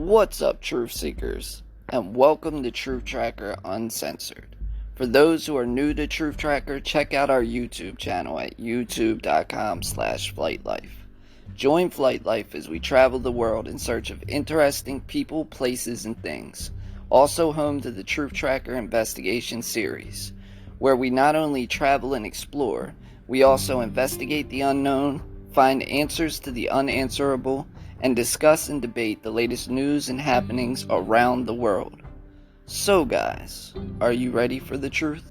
What's up, Truth Seekers, and welcome to Truth Tracker Uncensored. For those who are new to Truth Tracker, check out our YouTube channel at youtube.com/flightlife. Join Flight Life as we travel the world in search of interesting people, places, and things. Also home to the Truth Tracker Investigation series, where we not only travel and explore, we also investigate the unknown, find answers to the unanswerable, and discuss and debate the latest news and happenings around the world. So guys, are you ready for the truth?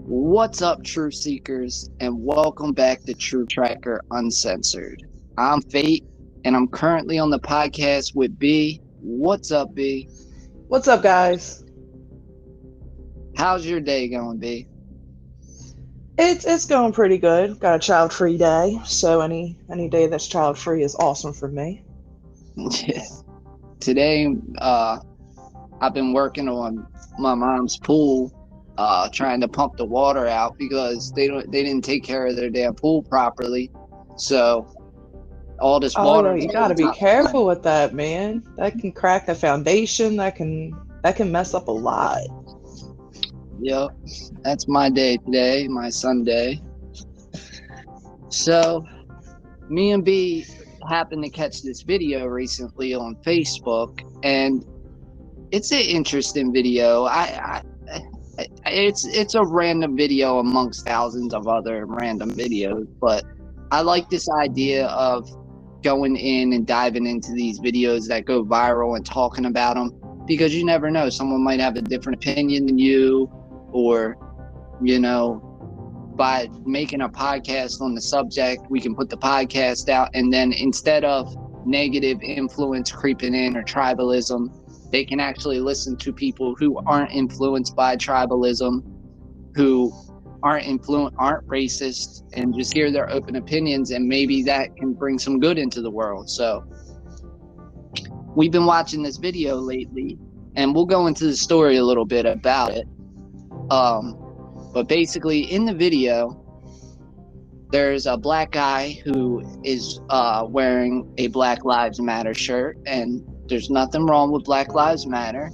What's up, Truth Seekers, and welcome back to Truth Tracker Uncensored. I'm Fate, and I'm currently on the podcast with B. What's up, B? What's up, guys? How's your day going, B? It's going pretty good. Got a child-free day, so any day that's child-free is awesome for me. Today, I've been working on my mom's pool, trying to pump the water out because they didn't take care of their damn pool properly. So all this water. Oh, you gotta be careful with that, man. That can crack the foundation. That can mess up a lot. Yep, that's my day today, my Sunday. So, me and B happened to catch this video recently on Facebook, and it's an interesting video. It's a random video amongst thousands of other random videos, but I like this idea of going in and diving into these videos that go viral and talking about them, because you never know, someone might have a different opinion than you, or by making a podcast on the subject, we can put the podcast out, and then instead of negative influence creeping in or tribalism, they can actually listen to people who aren't influenced by tribalism, who aren't racist, and just hear their open opinions, and maybe that can bring some good into the world. So we've been watching this video lately, and we'll go into the story a little bit about it. But basically, in the video, there's a black guy who is wearing a Black Lives Matter shirt, and there's nothing wrong with Black Lives Matter.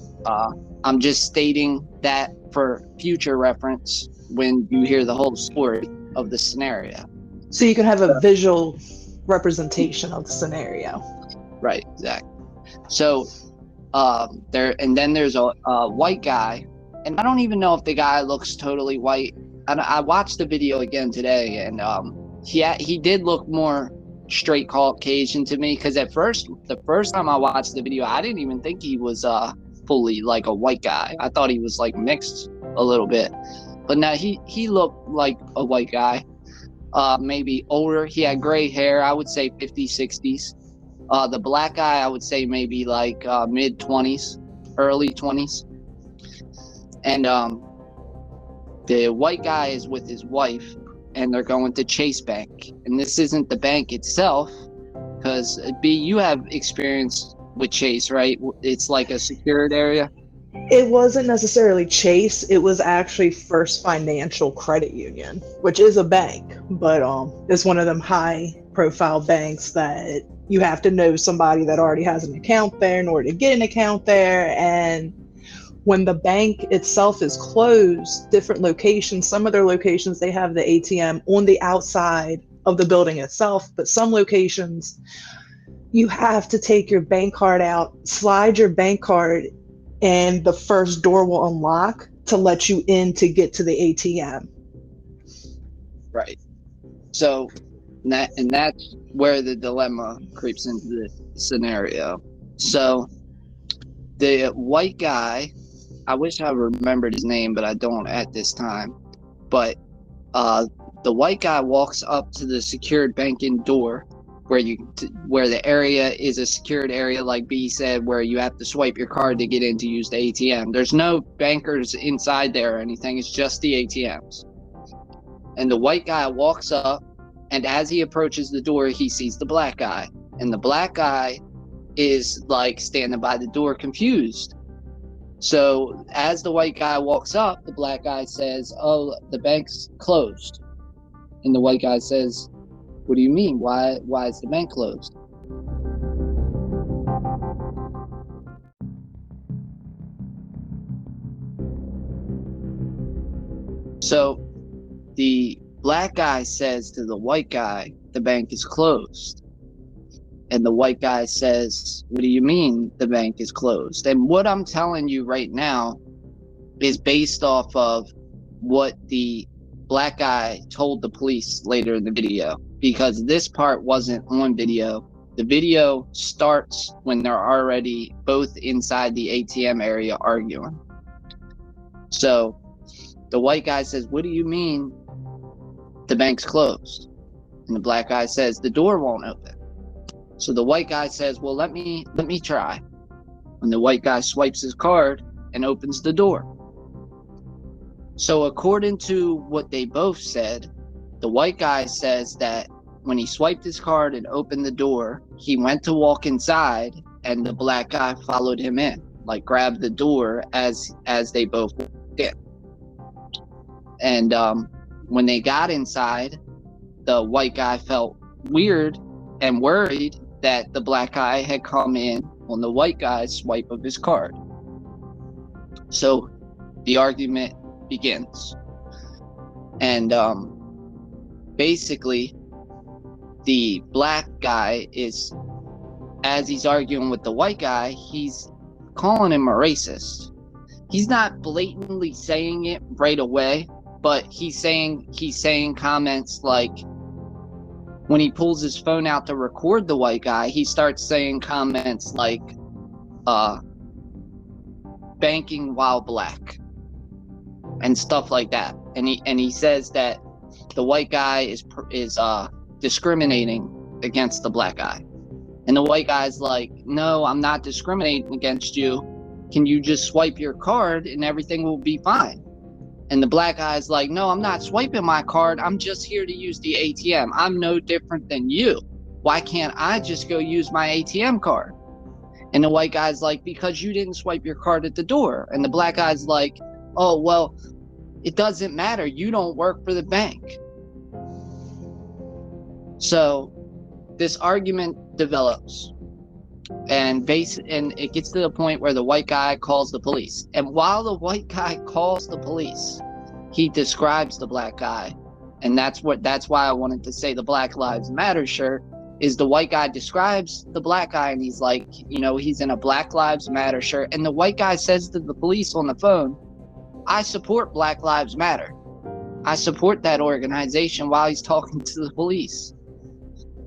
I'm just stating that for future reference when you hear the whole story of the scenario. So you can have a visual representation of the scenario. Right, exactly. So then there's a white guy, and I don't even know if the guy looks totally white. I watched the video again today, and he did look more straight Caucasian to me, because the first time I watched the video, I didn't even think he was fully like a white guy. I thought he was like mixed a little bit, but now he looked like a white guy, maybe older. He had gray hair, I would say 50s, 60s. The black guy, I would say maybe like mid-20s, early 20s. And the white guy is with his wife, and they're going to Chase Bank. And this isn't the bank itself, because B, you have experience with Chase, right? It's like a secured area. It wasn't necessarily Chase. It was actually First Financial Credit Union, which is a bank, but it's one of them high-profile banks that you have to know somebody that already has an account there in order to get an account there. And when the bank itself is closed, different locations, some of their locations, they have the ATM on the outside of the building itself, but some locations, you have to take your bank card out, slide your bank card, and the first door will unlock to let you in to get to the ATM. Right. So, that's where the dilemma creeps into the scenario. So, the white guy, I wish I remembered his name, but I don't at this time. But the white guy walks up to the secured banking door, where the area is a secured area, like B said, where you have to swipe your card to get in to use the ATM. There's no bankers inside there or anything. It's just the ATMs. And the white guy walks up, and as he approaches the door, he sees the black guy. And the black guy is like standing by the door, confused. So as the white guy walks up, the black guy says, "Oh, the bank's closed." And the white guy says, "What do you mean? Why is the bank closed?" So the black guy says to the white guy, "The bank is closed." And the white guy says, "What do you mean the bank is closed?" And what I'm telling you right now is based off of what the black guy told the police later in the video, because this part wasn't on video. The video starts when they're already both inside the ATM area arguing. So the white guy says, "What do you mean the bank's closed?" And the black guy says, "The door won't open." So the white guy says, "Well, let me try." And the white guy swipes his card and opens the door. So according to what they both said, the white guy says that when he swiped his card and opened the door, he went to walk inside and the black guy followed him in, like grabbed the door as they both walked in. And when they got inside, the white guy felt weird and worried that the black guy had come in on the white guy's swipe of his card. So the argument begins. And basically, the black guy is, as he's arguing with the white guy, he's calling him a racist. He's not blatantly saying it right away, but he's saying comments like, when he pulls his phone out to record the white guy, he starts saying comments like, banking while black and stuff like that. And he says that the white guy is discriminating against the black guy. And the white guy's like, "No, I'm not discriminating against you. Can you just swipe your card and everything will be fine?" And the black guy's like, "No, I'm not swiping my card. I'm just here to use the ATM. I'm no different than you. Why can't I just go use my ATM card?" And the white guy's like, "Because you didn't swipe your card at the door." And the black guy's like, "Oh, well, it doesn't matter. You don't work for the bank." So this argument develops. And it gets to the point where the white guy calls the police. And while the white guy calls the police, he describes the black guy. And that's why I wanted to say the Black Lives Matter shirt, is the white guy describes the black guy and he's like, he's in a Black Lives Matter shirt. And the white guy says to the police on the phone, "I support Black Lives Matter. I support that organization," while he's talking to the police.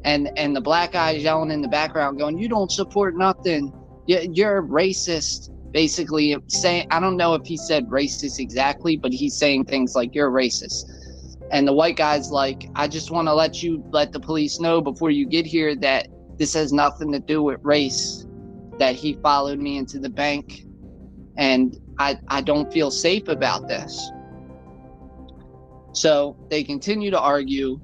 And the black guy is yelling in the background going, "You don't support nothing. You're racist." Basically saying, I don't know if he said racist exactly, but he's saying things like, "You're racist." And the white guy's like, "I just want to let the police know before you get here that this has nothing to do with race, that he followed me into the bank and I don't feel safe about this." So they continue to argue.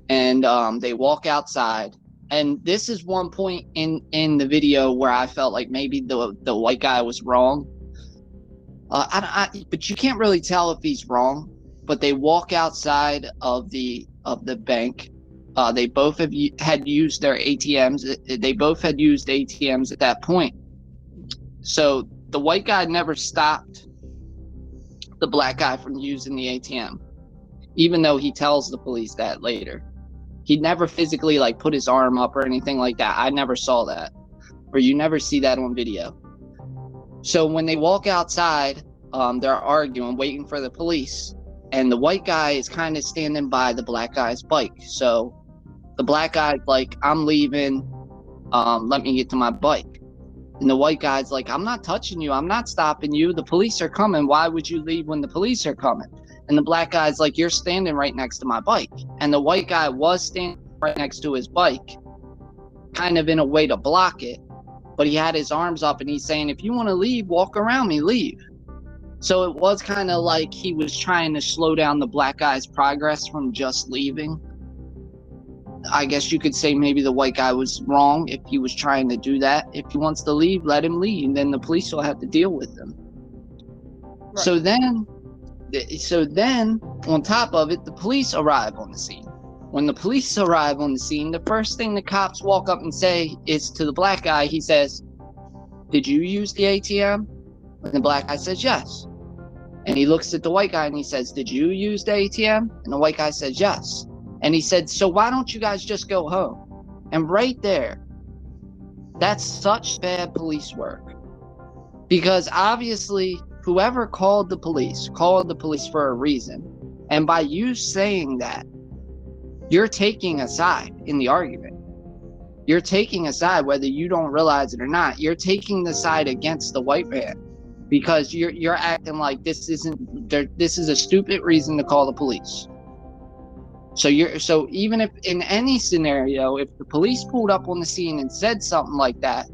And they walk outside, and this is one point in the video where I felt like maybe the white guy was wrong. But you can't really tell if he's wrong. But they walk outside of the bank. They both had used their ATMs. They both had used ATMs at that point. So the white guy never stopped the black guy from using the ATM, even though he tells the police that later. He never physically put his arm up or anything like that. I never saw that, or you never see that on video. So when they walk outside, they're arguing, waiting for the police, and the white guy is kind of standing by the black guy's bike. So the black guy's like, "I'm leaving. Let me get to my bike." And the white guy's like, "I'm not touching you. I'm not stopping you. The police are coming. Why would you leave when the police are coming?" And the black guy's like, "You're standing right next to my bike." And the white guy was standing right next to his bike, kind of in a way to block it. But he had his arms up and he's saying, "If you want to leave, walk around me, leave." So it was kind of like he was trying to slow down the black guy's progress from just leaving. I guess you could say maybe the white guy was wrong if he was trying to do that. If he wants to leave, let him leave. And then the police will have to deal with him. Right. So then, on top of it, the police arrive on the scene. When the police arrive on the scene, the first thing the cops walk up and say is to the black guy, he says, "Did you use the ATM?" And the black guy says, "Yes." And he looks at the white guy and he says, "Did you use the ATM?" And the white guy says, "Yes." And he said, "So why don't you guys just go home?" And right there, that's such bad police work. Because obviously, whoever called the police for a reason. And by you saying that, you're taking a side in the argument. You're taking a side, whether you don't realize it or not. You're taking the side against the white man because you're acting like this is a stupid reason to call the police. So even if in any scenario, if the police pulled up on the scene and said something like that,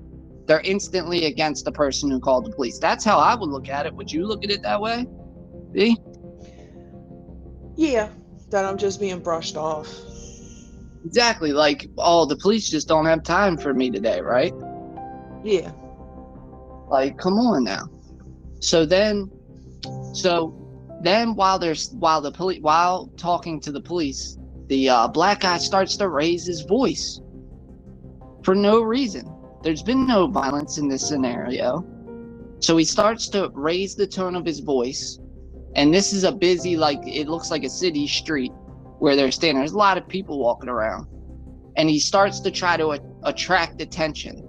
they're instantly against the person who called the police. That's how I would look at it. Would you look at it that way? B? Yeah, that I'm just being brushed off. Exactly. Like, oh, the police just don't have time for me today, right? Yeah. Like, come on now. So then while talking to the police, the black guy starts to raise his voice for no reason. There's been no violence in this scenario. So he starts to raise the tone of his voice. And this is a busy, like, it looks like a city street where they're standing. There's a lot of people walking around. And he starts to try to attract attention.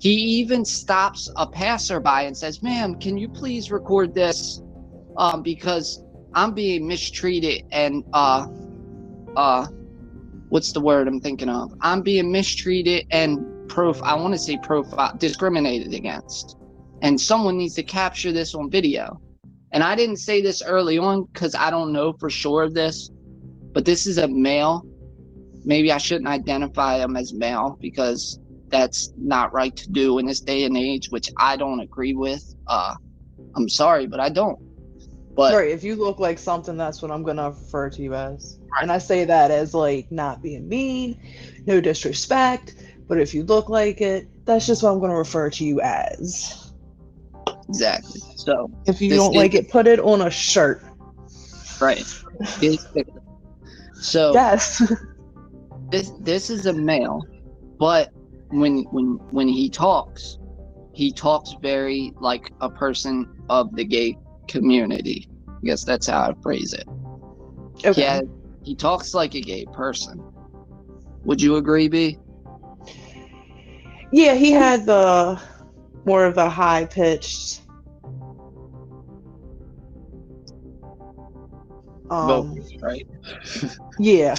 He even stops a passerby and says, "Ma'am, can you please record this? Because I'm being mistreated and what's the word I'm thinking of? I'm being mistreated and discriminated against. And someone needs to capture this on video." And I didn't say this early on because I don't know for sure of this, but this is a male. Maybe I shouldn't identify him as male because that's not right to do in this day and age, which I don't agree with. I'm sorry, but I don't. But right, if you look like something, that's what I'm gonna refer to you as. Right. And I say that as like not being mean, no disrespect, but if you look like it, that's just what I'm gonna refer to you as. Exactly. So if you don't like it, put it on a shirt. Right. So yes. This is a male, but when he talks very like a person of the gay community. I guess that's how I phrase it. Okay. Yeah, he talks like a gay person. Would you agree, B? Yeah, he had the more of the high pitched vocals, right? Yeah.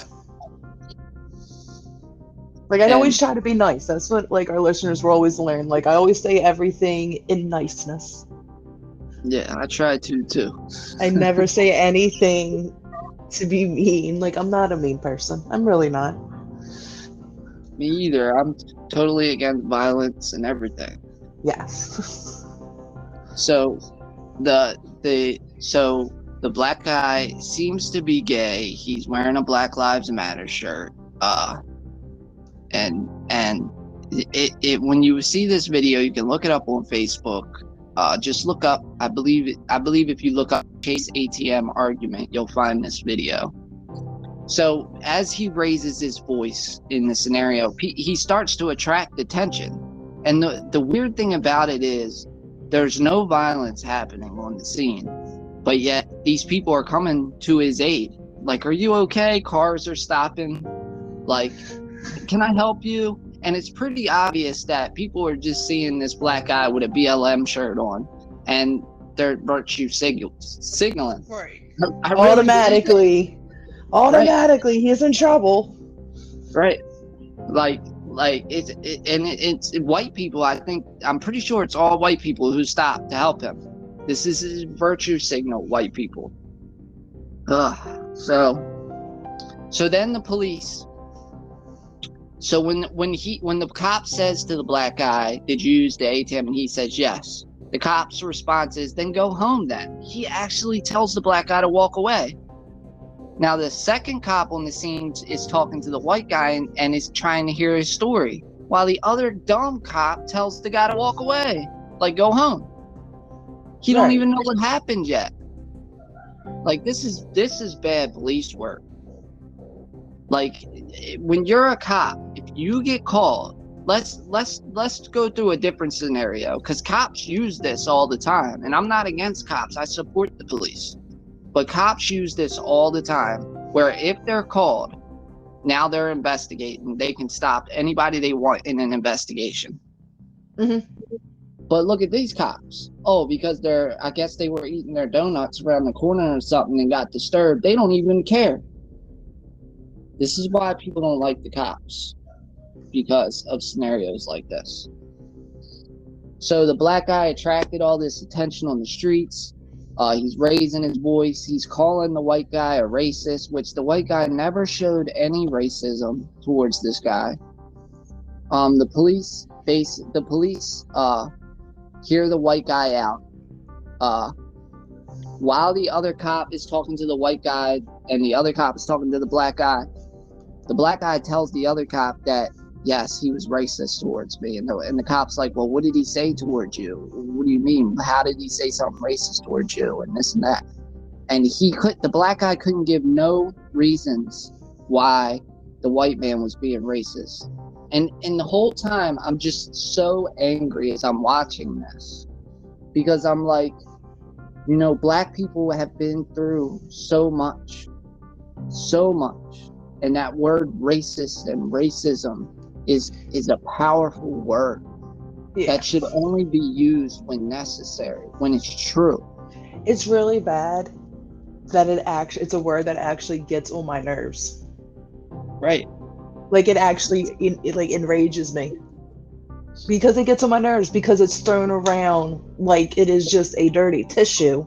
Like I always try to be nice. That's what like our listeners will always learn. Like I always say everything in niceness. Yeah, I try to too. I never say anything to be mean. Like I'm not a mean person. I'm really not. Me either. I'm totally against violence and everything. Yes. So the black guy seems to be gay. He's wearing a Black Lives Matter shirt. And it when you see this video, you can look it up on Facebook. Just look up. I believe if you look up Chase ATM argument, you'll find this video. So as he raises his voice in the scenario, he starts to attract attention. And the weird thing about it is there's no violence happening on the scene, but yet these people are coming to his aid. Like, "Are you okay?" Cars are stopping. Like, "Can I help you?" And it's pretty obvious that people are just seeing this black guy with a BLM shirt on, and they're virtue signaling. Right. Automatically, he's in trouble. Right. Like it's white people. I'm pretty sure it's all white people who stop to help him. This is his virtue signal, white people. So then the police. So when the cop says to the black guy, "Did you use the ATM?" and he says yes, the cop's response is, "Then go home then." He actually tells the black guy to walk away. Now the second cop on the scene is talking to the white guy and is trying to hear his story, while the other dumb cop tells the guy to walk away, like, "Go home." He don't Right. even know what happened yet. Like, this is bad police work. Like, when you're a cop, if you get called, let's go through a different scenario, because cops use this all the time, and I'm not against cops. I support the police, but cops use this all the time, where if they're called, now they're investigating. They can stop anybody they want in an investigation. Mm-hmm. But look at these cops. Oh, because I guess they were eating their donuts around the corner or something and got disturbed. They don't even care. This is why people don't like the cops, because of scenarios like this. So the black guy attracted all this attention on the streets. He's raising his voice. He's calling the white guy a racist, which the white guy never showed any racism towards this guy. The police hear the white guy out. While the other cop is talking to the white guy and the other cop is talking to the black guy tells the other cop that, yes, he was racist towards me. And the cop's like, well, what did he say towards you? What do you mean? How did he say something racist towards you? And this and that. And the black guy couldn't give no reasons why the white man was being racist. And the whole time, I'm just so angry as I'm watching this, because I'm like, black people have been through so much. And that word racist and racism is a powerful word that should only be used when necessary, when it's true. It's really bad that it's a word that actually gets on my nerves. Right. Like, it actually enrages me, because it gets on my nerves, because it's thrown around like it is just a dirty tissue.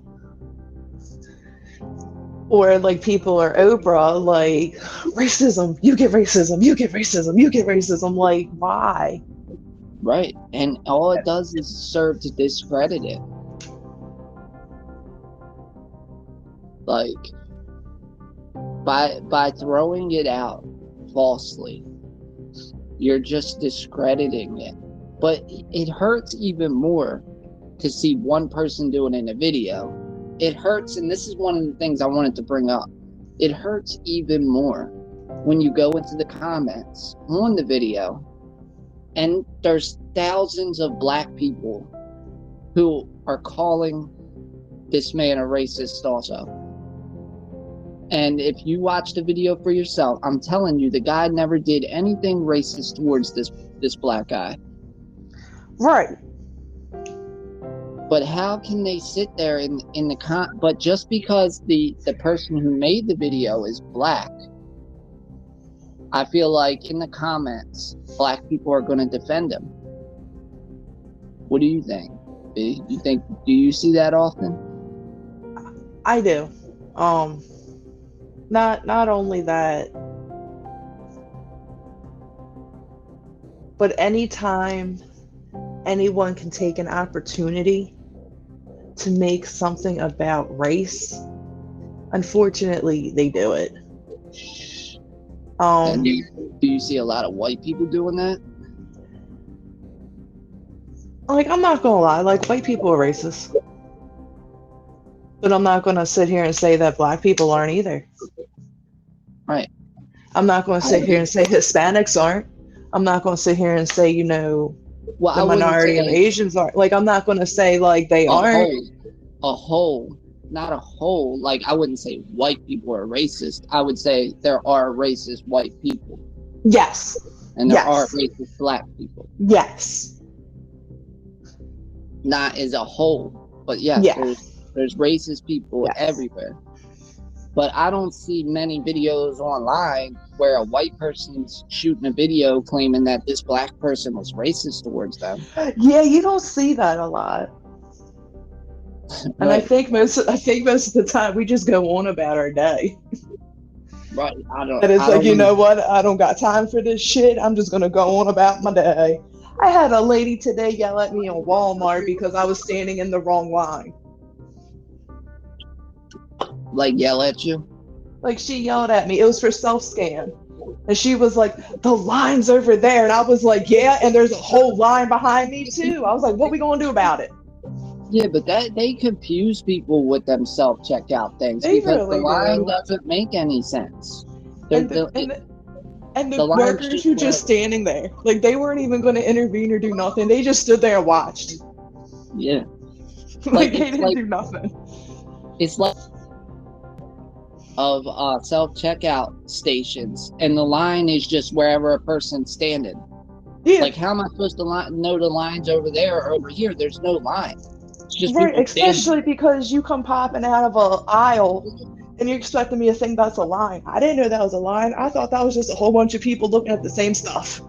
Or like people are Oprah, like, racism, you get racism, you get racism, you get racism. Like, why? Right. And all it does is serve to discredit it. Like, by throwing it out falsely, you're just discrediting it. But it hurts even more to see one person do it in a video. It hurts, and this is one of the things I wanted to bring up. It hurts even more when you go into the comments on the video, and there's thousands of black people who are calling this man a racist also. And if you watch the video for yourself, I'm telling you, the guy never did anything racist towards this black guy. Right. But how can they sit there but just because the person who made the video is black, I feel like in the comments, black people are going to defend him. What do you think? Do you see that often? I do. Not only that, but anytime anyone can take an opportunity to make something about race, unfortunately, they do it. And do you see a lot of white people doing that? Like, I'm not gonna lie, like, white people are racist. But I'm not gonna sit here and say that black people aren't either. Right. I'm not gonna sit here and say Hispanics aren't. I'm not gonna sit here and say, the minority of Asians aren't. Like, I'm not gonna say, like, they aren't. Not a whole. Like, I wouldn't say white people are racist. I would say there are racist white people. Yes. And there are racist black people. Yes. Not as a whole, but yes, there's racist people everywhere. But I don't see many videos online where a white person's shooting a video claiming that this black person was racist towards them. Yeah, you don't see that a lot. And I think most of the time we just go on about our day. Right. And it's like, you know what? I don't got time for this shit. I'm just gonna go on about my day. I had a lady today yell at me in Walmart because I was standing in the wrong line. Like, yell at you? Like, she yelled at me. It was for self-scan. And she was like, the line's over there. And I was like, yeah, and there's a whole line behind me too. I was like, what we gonna do about it? Yeah, but that they confuse people with them self checkout things They because the really line do. doesn't make any sense. And the, and the, and The the line's workers just who where, just standing there, like they weren't even going to intervene or do nothing. They just stood there and watched. yeah, Like like they didn't do nothing. it's like of self checkout stations, and the line is just wherever a person's standing. Yeah, Like, how am I supposed to know the lines over there or over here? There's no line. It's just right. people Especially standing. because you come popping out of a aisle and you're expecting me to think that's a line. I didn't know that was a line. I thought that was just a whole bunch of people looking at the same stuff.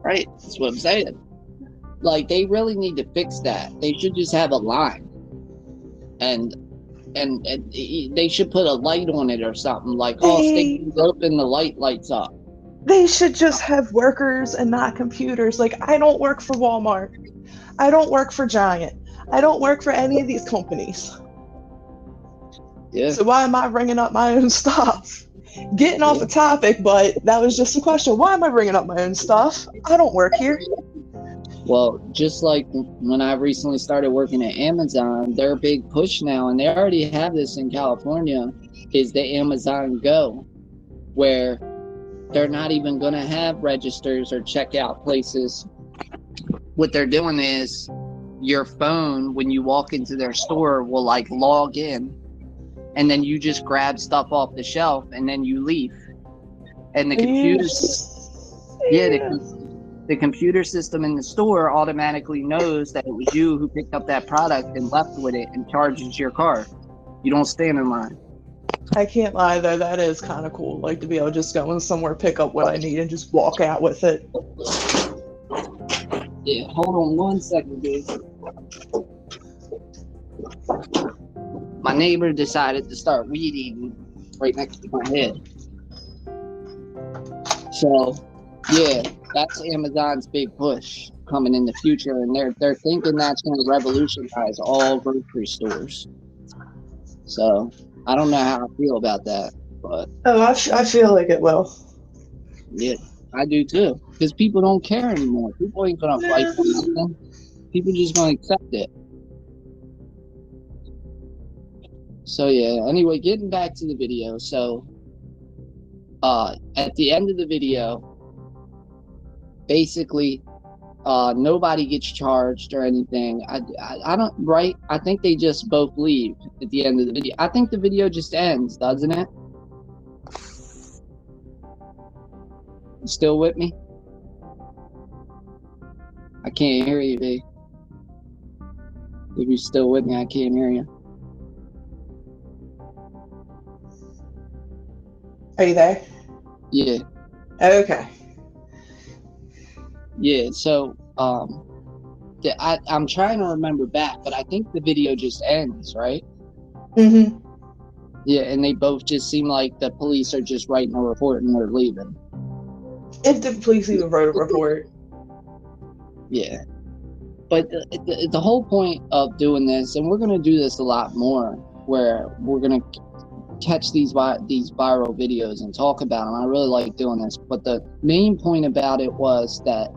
Right? That's what I'm saying. Like, they really need to fix that. They should just have a line, and and they should put a light on it or something. Like, oh, They station's open, the light lights up. they should just have workers and not computers. Like I don't work for Walmart. I don't work for Giant. I don't work for any of these companies. Yeah, So why am I bringing up my own stuff? Getting off yeah. the topic, but that was just a question. Why am I bringing up my own stuff? I don't work here. Well, just like when I recently started working at Amazon, their big push now, and they already have this in California, is the Amazon Go, where they're not even going to have registers or checkout places. What they're doing is your phone, when you walk into their store, will like log in, and then you just grab stuff off the shelf and then you leave. And the Are you computer, yeah, serious? the computer system in the store automatically knows that it was you who picked up that product and left with it and charges your card. You don't stand in line. I can't lie though, that is kind of cool. Like to be able to just go in somewhere, pick up what I need, and just walk out with it. Yeah, hold on one second, dude. My neighbor decided to start weed eating right next to my head. So, yeah, that's Amazon's big push coming in the future, and they're thinking that's going to revolutionize all grocery stores. So, I don't know how I feel about that, but Oh, I feel like it will. yeah, I do too. Because people don't care anymore. People ain't going to fight Nah. for nothing. People just going to accept it. So yeah, anyway, getting back to the video. So at the end of the video, basically nobody gets charged or anything. I don't, right? I think they just both leave at the end of the video. I think the video just ends, doesn't it? You still with me? I can't hear you, B. If you're still with me, I can't hear you. Are you there? Yeah. Okay. Yeah, so I'm trying to remember back, but I think the video just ends, right? Mm-hmm. Yeah, and they both just seem like the police are just writing a report and they're leaving. If the police even wrote a report. Yeah. But the whole point of doing this, and we're going to do this a lot more, where we're going to catch these viral videos and talk about them. I really like doing this. But the main point about it was that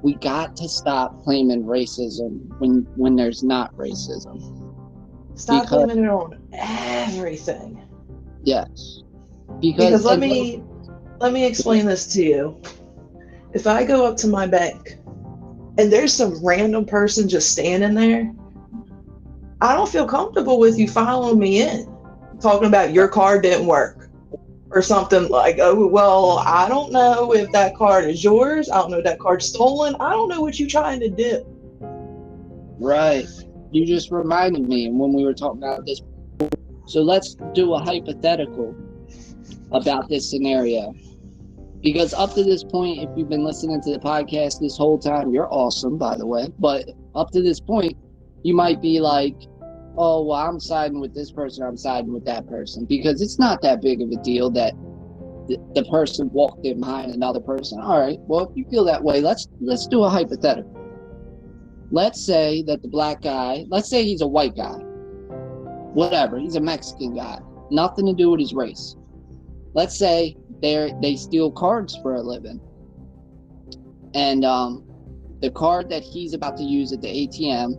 we got to stop claiming racism when there's not racism. Stop blaming it on everything. Yes. Because let me explain this to you. If I go up to my bank and there's some random person just standing there, I don't feel comfortable with you following me in, talking about your card didn't work or something like, oh, well, I don't know if that card is yours. I don't know if that card's stolen. I don't know what you're trying to do. Right. You just reminded me when we were talking about this. So let's do a hypothetical about this scenario. Because up to this point, if you've been listening to the podcast this whole time, you're awesome, by the way. But up to this point, you might be like, oh, well, I'm siding with this person, I'm siding with that person. Because it's not that big of a deal that the person walked in behind another person. All right, well, if you feel that way, let's do a hypothetical. Let's say that the black guy, let's say he's a white guy. Whatever, he's a Mexican guy. Nothing to do with his race. Let's say they steal cards for a living. And the card that he's about to use at the ATM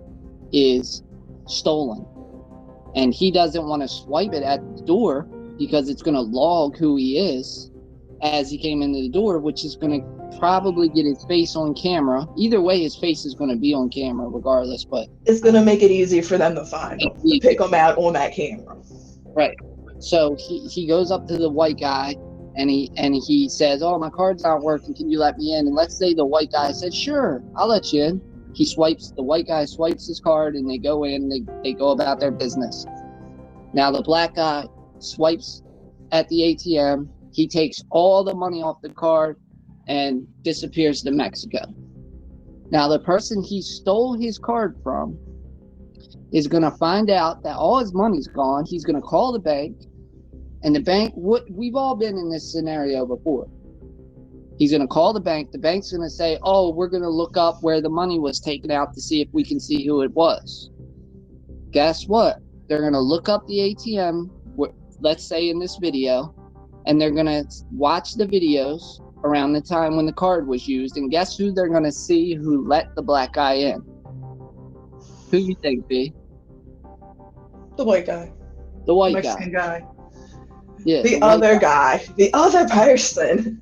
is stolen. And he doesn't want to swipe it at the door because it's going to log who he is as he came into the door, which is going to probably get his face on camera. Either way, his face is going to be on camera regardless, but it's going to make it easier for them to find him, to pick him out on that camera. Right. So he goes up to the white guy and he says, "Oh, my card's not working. Can you let me in?" And let's say the white guy said, "Sure, I'll let you in." The white guy swipes his card and they go in, they go about their business. Now the black guy swipes at the ATM. He takes all the money off the card and disappears to Mexico. Now the person he stole his card from is going to find out that all his money's gone. He's going to call the bank, and the bank, we've all been in this scenario before. He's going to call the bank. The bank's going to say, "Oh, we're going to look up where the money was taken out to see if we can see who it was." Guess what? They're going to look up the ATM, let's say in this video, and they're going to watch the videos around the time when the card was used. And guess who they're going to see who let the black guy in? Who you think, B? The white guy. The white Mexican guy. Yeah. The other guy. The other person.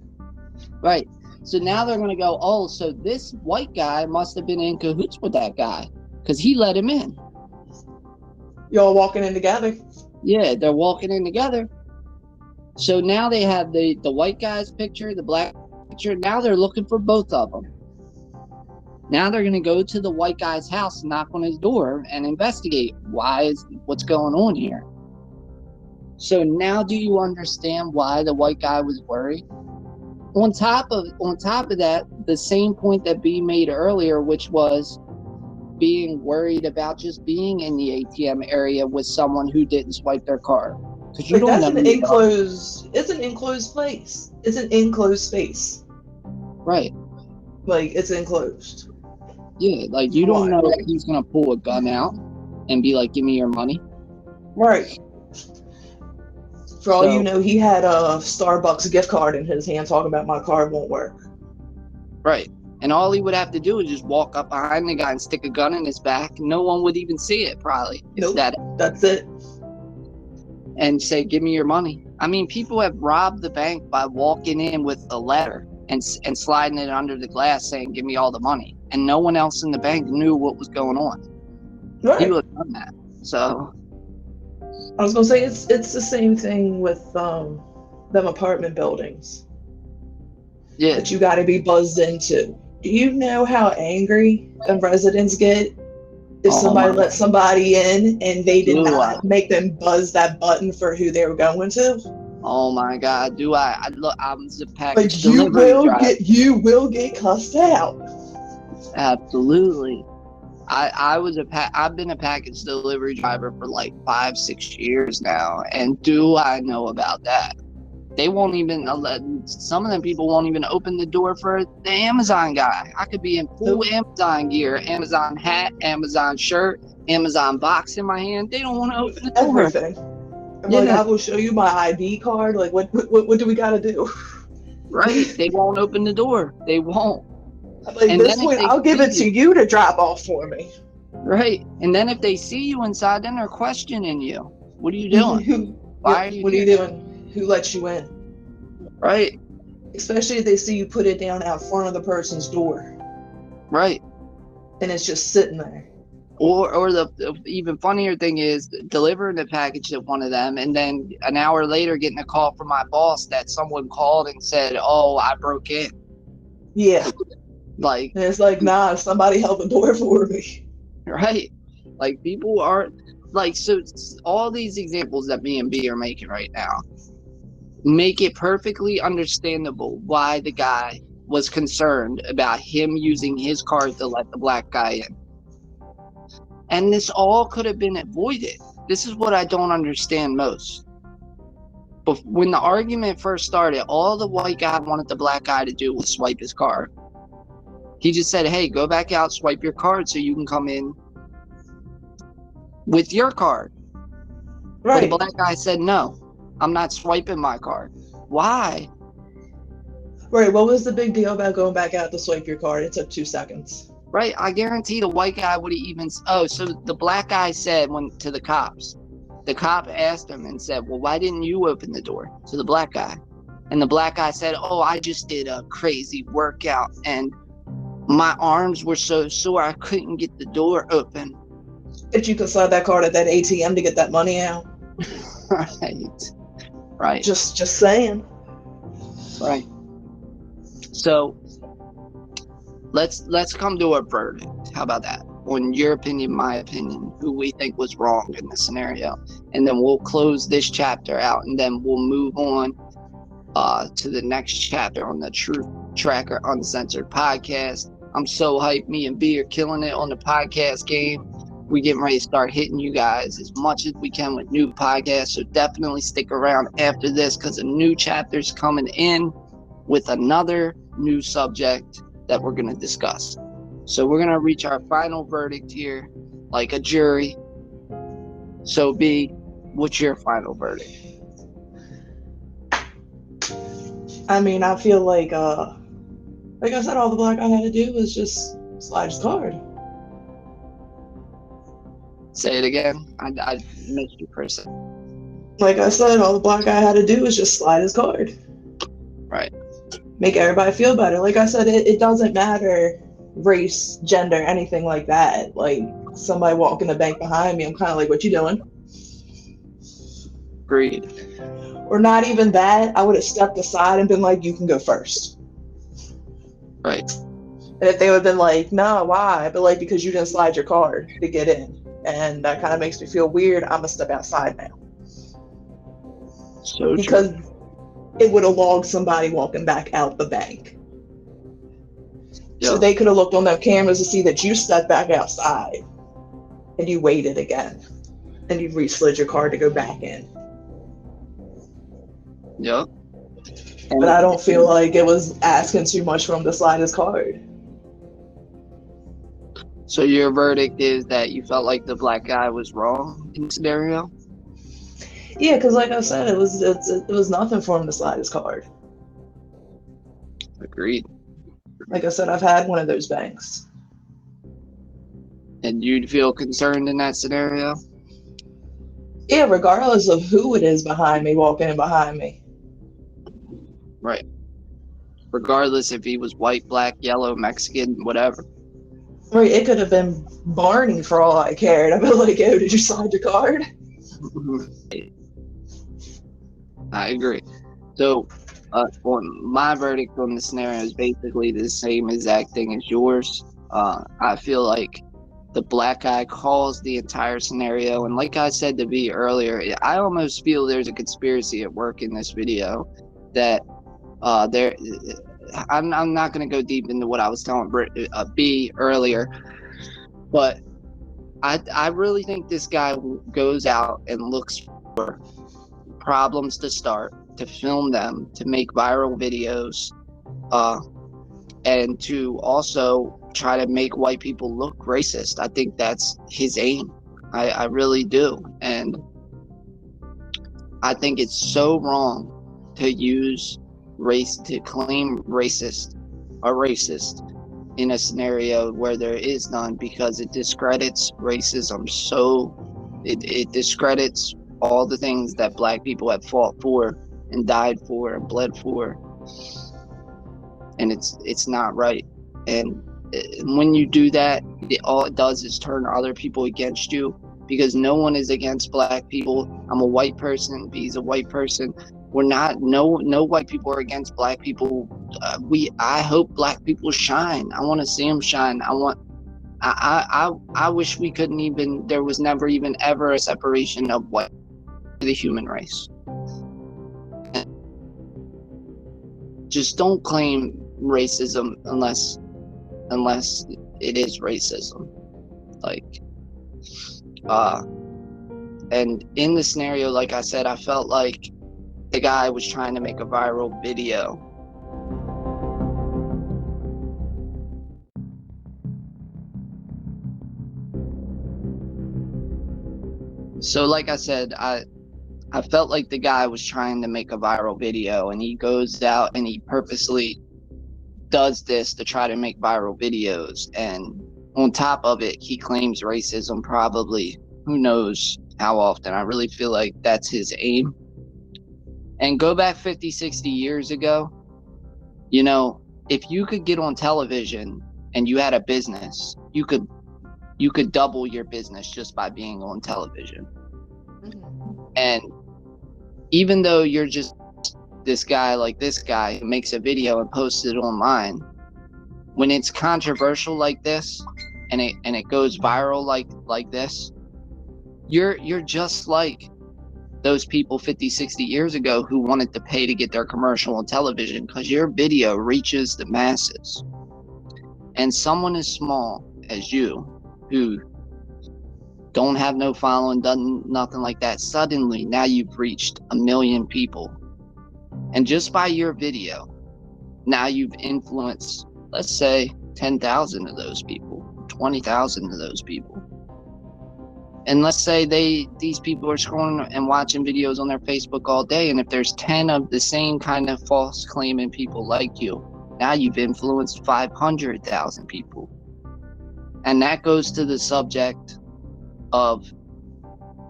Right. So now they're going to go, "Oh, so this white guy must have been in cahoots with that guy because he let him in." Y'all walking in together. Yeah, they're walking in together. So now they have the white guy's picture, the black picture. Now they're looking for both of them. Now they're going to go to the white guy's house and knock on his door and investigate what's going on here. So now do you understand why the white guy was worried? On top of that, the same point that B made earlier, which was being worried about just being in the ATM area with someone who didn't swipe their card. Because you don't know. It's an enclosed place. It's an enclosed space. Right. Like, it's enclosed. Yeah, like you don't know if he's gonna pull a gun out and be like, "Give me your money." Right. For all you know, he had a Starbucks gift card in his hand talking about, "My card won't work." Right. And all he would have to do is just walk up behind the guy and stick a gun in his back. No one would even see it, probably. Nope. That's it. And say, "Give me your money." I mean, people have robbed the bank by walking in with a letter and sliding it under the glass saying, "Give me all the money." And no one else in the bank knew what was going on. Right. People have done that. So I was gonna say it's the same thing with them apartment buildings. Yeah. That you got to be buzzed into. Do you know how angry the residents get if somebody lets somebody in and they did not make them buzz that button for who they were going to? Oh my God! Do I? Look, I'm the package Like delivery driver. You will get cussed out. Absolutely. I've been a package delivery driver for like 5-6 years now, and do I know about that? They won't even some of them people won't even open the door for the Amazon guy. I could be in full Amazon gear, Amazon hat, Amazon shirt, Amazon box in my hand. They don't want to open the door. Everything. I'm like, "I will show you my ID card." Like, what do we gotta do? Right. They won't open the door. They won't. Like, and this point, I'll give it to you to drop off for me. Right. And then if they see you inside, then they're questioning you. What are you doing? Why are you What are you doing? Who let you in? Right. Especially if they see you put it down out front of the person's door. Right. And it's just sitting there. Or the even funnier thing is delivering the package to one of them, and then an hour later getting a call from my boss that someone called and said, "Oh, I broke in." Yeah. Like, and it's like, "Nah, somebody held the door for me." Right. Like, people aren't like, so all these examples that me and B are making right now make it perfectly understandable why the guy was concerned about him using his card to let the black guy in. And this all could have been avoided. This is what I don't understand most. But when the argument first started, all the white guy wanted the black guy to do was swipe his card. He just said, "Hey, go back out, swipe your card so you can come in with your card." Right. But the black guy said, "No, I'm not swiping my card." Why? Right. What was the big deal about going back out to swipe your card? It took 2 seconds. Right, I guarantee the white guy would have even. Oh, so the black guy said to the cops. The cop asked him and said, "Well, why didn't you open the door?" To the black guy, and the black guy said, "Oh, I just did a crazy workout and my arms were so sore I couldn't get the door open." If you could slide that card at that ATM to get that money out. Right. Just saying. Right. So let's come to a verdict. How about that? On your opinion, my opinion, who we think was wrong in this scenario, and then we'll close this chapter out, and then we'll move on to the next chapter on the Truth Tracker Uncensored podcast. I'm so hyped. Me and B are killing it on the podcast game. We getting ready to start hitting you guys as much as we can with new podcasts. So definitely stick around after this, because a new chapter's coming in with another new subject that we're going to discuss. So we're going to reach our final verdict here, like a jury. So B, what's your final verdict? I mean, I feel like I said, all the black guy had to do was just slide his card. Say it again. I missed you for a second. Like I said, all the black guy had to do was just slide his card. Right. Make everybody feel better. Like I said, it doesn't matter race, gender, anything like that. Like somebody walking the bank behind me, I'm kind of like, what you doing? Agreed. Or not even that, I would have stepped aside and been like, you can go first. Right. And if they would have been like, no, why? But like, because you didn't slide your card to get in. And that kind of makes me feel weird. I'm going to step outside now. So because true. It would have logged somebody walking back out the bank. Yep. So they could have looked on their cameras to see that you stepped back outside and you waited again. And you re-slid your card to go back in. Yep. But I don't feel like it was asking too much for him to slide his card. So your verdict is that you felt like the black guy was wrong in the scenario? Yeah, because like I said, it was nothing for him to slide his card. Agreed. Like I said, I've had one of those banks. And you'd feel concerned in that scenario? Yeah, regardless of who it is behind me, walking in behind me. Right. Regardless if he was white, black, yellow, Mexican, whatever. Right, it could have been Barney for all I cared. I'd be like, yo, did you slide your card? I agree. So, on my verdict on the scenario is basically the same exact thing as yours. I feel like the black guy caused the entire scenario, and like I said to B earlier, I almost feel there's a conspiracy at work in this video that I'm not going to go deep into what I was telling B earlier, but I really think this guy goes out and looks for problems to start, to film them, to make viral videos, and to also try to make white people look racist. I think that's his aim. I really do. And I think it's so wrong to use race to claim a racist in a scenario where there is none, because it discredits racism. It discredits all the things that black people have fought for and died for and bled for, and it's not right. And when you do that, all it does is turn other people against you, because no one is against black people. I'm a white person, B's a white person. We're not, no white people are against black people. I hope black people shine. I want to see them shine. I wish we couldn't even, there was never even ever a separation of what the human race. Just don't claim racism unless it is racism. And in the scenario, like I said, I felt like the guy was trying to make a viral video. So like I said, I felt like the guy was trying to make a viral video, and he goes out and he purposely does this to try to make viral videos. And on top of it, he claims racism probably, who knows how often. I really feel like that's his aim. And go back 50, 60 years ago, you know, if you could get on television and you had a business, you could double your business just by being on television. And even though you're just this guy who makes a video and posts it online, when it's controversial like this and it goes viral like this, you're just like those people 50, 60 years ago who wanted to pay to get their commercial on television, because your video reaches the masses. And someone as small as you, who don't have no following, done nothing like that, suddenly now you've reached 1 million people. And just by your video, now you've influenced, let's say, 10,000 of those people, 20,000 of those people. And let's say these people are scrolling and watching videos on their Facebook all day, and if there's 10 of the same kind of false claiming people like you, now you've influenced 500,000 people. And that goes to the subject of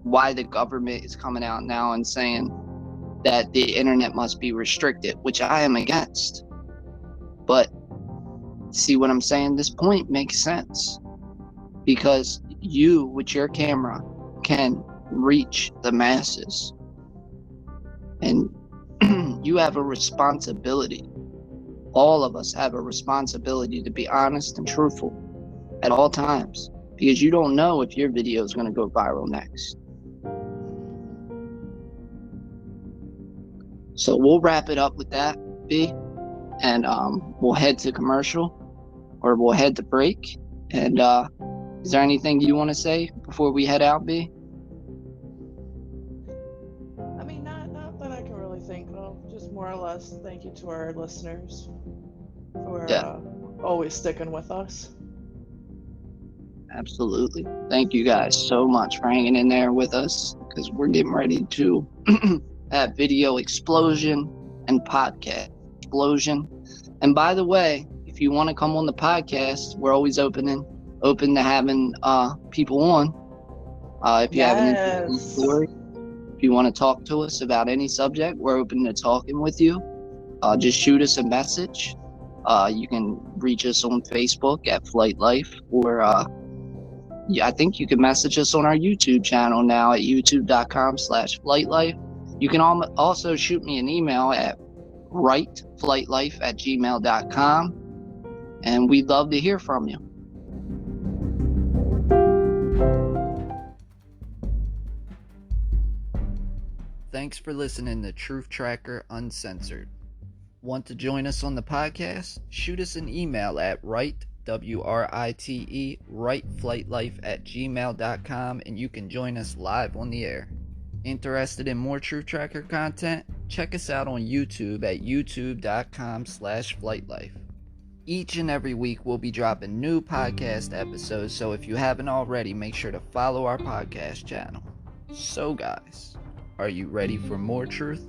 why the government is coming out now and saying that the internet must be restricted, which I am against. But see what I'm saying? This point makes sense, because you, with your camera, can reach the masses. And you have a responsibility. All of us have a responsibility to be honest and truthful at all times, because you don't know if your video is going to go viral next. So we'll wrap it up with that, B, and we'll head to commercial, or we'll head to break. And is there anything you want to say before we head out, B? I mean, not that I can really think of. Just more or less, thank you to our listeners for always sticking with us. Absolutely. Thank you guys so much for hanging in there with us, because we're getting ready to have video explosion and podcast explosion. And by the way, if you want to come on the podcast, we're always open to having people on. If you have an interesting story, if you want to talk to us about any subject, we're open to talking with you. Just shoot us a message. You can reach us on Facebook at Flight Life, or I think you can message us on our YouTube channel now at youtube.com/flightlife. You can also shoot me an email at writeflightlife@gmail.com, and we'd love to hear from you. Thanks for listening to Truth Tracker Uncensored. Want to join us on the podcast? Shoot us an email at writeflightlife@gmail.com, and you can join us live on the air. Interested in more Truth Tracker content? Check us out on YouTube at youtube.com/flightlife. Each and every week we'll be dropping new podcast episodes, so if you haven't already, make sure to follow our podcast channel. So guys, are you ready for more truth?